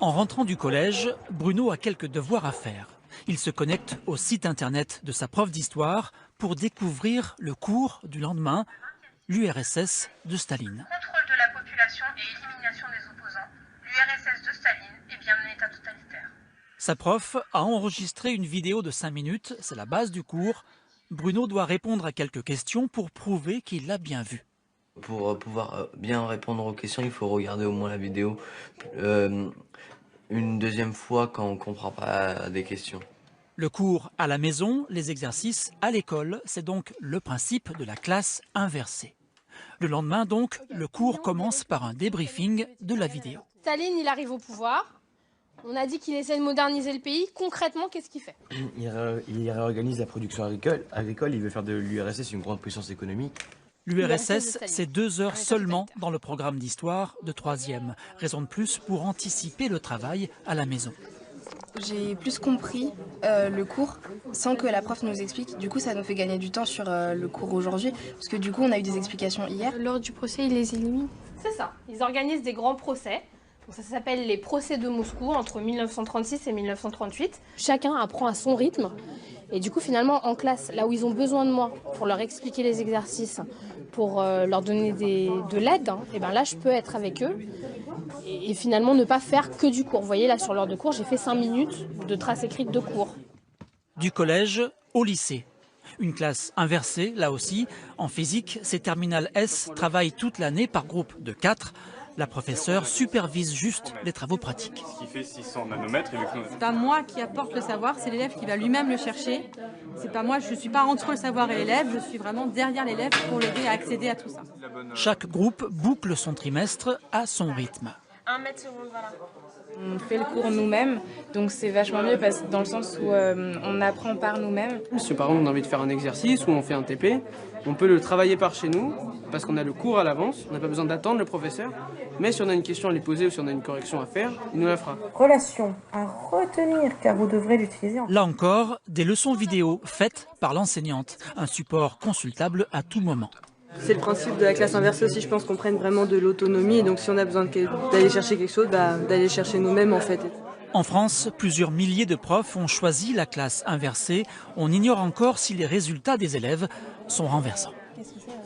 En rentrant du collège, Bruno a quelques devoirs à faire. Il se connecte au site internet de sa prof d'histoire pour découvrir le cours du lendemain, l'URSS de Staline. Contrôle de la population et élimination des opposants, l'URSS de Staline est bien un État totalitaire. Sa prof a enregistré une vidéo de 5 minutes, c'est la base du cours. Bruno doit répondre à quelques questions pour prouver qu'il l'a bien vu. Pour pouvoir bien répondre aux questions, il faut regarder au moins la vidéo une deuxième fois quand on ne comprend pas des questions. Le cours à la maison, les exercices à l'école, c'est donc le principe de la classe inversée. Le lendemain donc, le cours commence par un débriefing de la vidéo. Staline, il arrive au pouvoir. On a dit qu'il essaie de moderniser le pays. Concrètement, qu'est-ce qu'il fait? Il réorganise la production agricole. Il veut faire de l'URSS une grande puissance économique. L'URSS, c'est 2 heures seulement dans le programme d'histoire de 3e. Raison de plus pour anticiper le travail à la maison. J'ai plus compris le cours sans que la prof nous explique. Du coup, ça nous fait gagner du temps sur le cours aujourd'hui. Parce que du coup, on a eu des explications hier. Lors du procès, ils les éliminent. C'est ça. Ils organisent des grands procès. Donc ça s'appelle les procès de Moscou entre 1936 et 1938. Chacun apprend à son rythme. Et du coup, finalement, en classe, là où ils ont besoin de moi pour leur expliquer les exercices, pour leur donner de l'aide, et ben là, je peux être avec eux et finalement ne pas faire que du cours. Vous voyez, là, sur l'heure de cours, j'ai fait 5 minutes de traces écrites de cours. Du collège au lycée. Une classe inversée, là aussi. En physique, ces terminales S travaillent toute l'année par groupe de 4. La professeure supervise juste les travaux pratiques. Ce qui fait 600 nanomètres. C'est pas moi qui apporte le savoir, c'est l'élève qui va lui-même le chercher. C'est pas moi, je suis pas entre le savoir et l'élève, je suis vraiment derrière l'élève pour l'aider à accéder à tout ça. Chaque groupe boucle son trimestre à son rythme. 1 mètre seconde, voilà. On fait le cours nous-mêmes, donc c'est vachement mieux dans le sens où on apprend par nous-mêmes. Si par exemple on a envie de faire un exercice ou on fait un TP, on peut le travailler par chez nous parce qu'on a le cours à l'avance, on n'a pas besoin d'attendre le professeur. Mais si on a une question à lui poser ou si on a une correction à faire, il nous la fera. Relation à retenir car vous devrez l'utiliser. Là encore, des leçons vidéo faites par l'enseignante, un support consultable à tout moment. C'est le principe de la classe inversée aussi, je pense qu'on prenne vraiment de l'autonomie. Et donc si on a besoin d'aller chercher quelque chose, d'aller chercher nous-mêmes en fait. En France, plusieurs milliers de profs ont choisi la classe inversée. On ignore encore si les résultats des élèves sont renversants. Qu'est-ce que c'est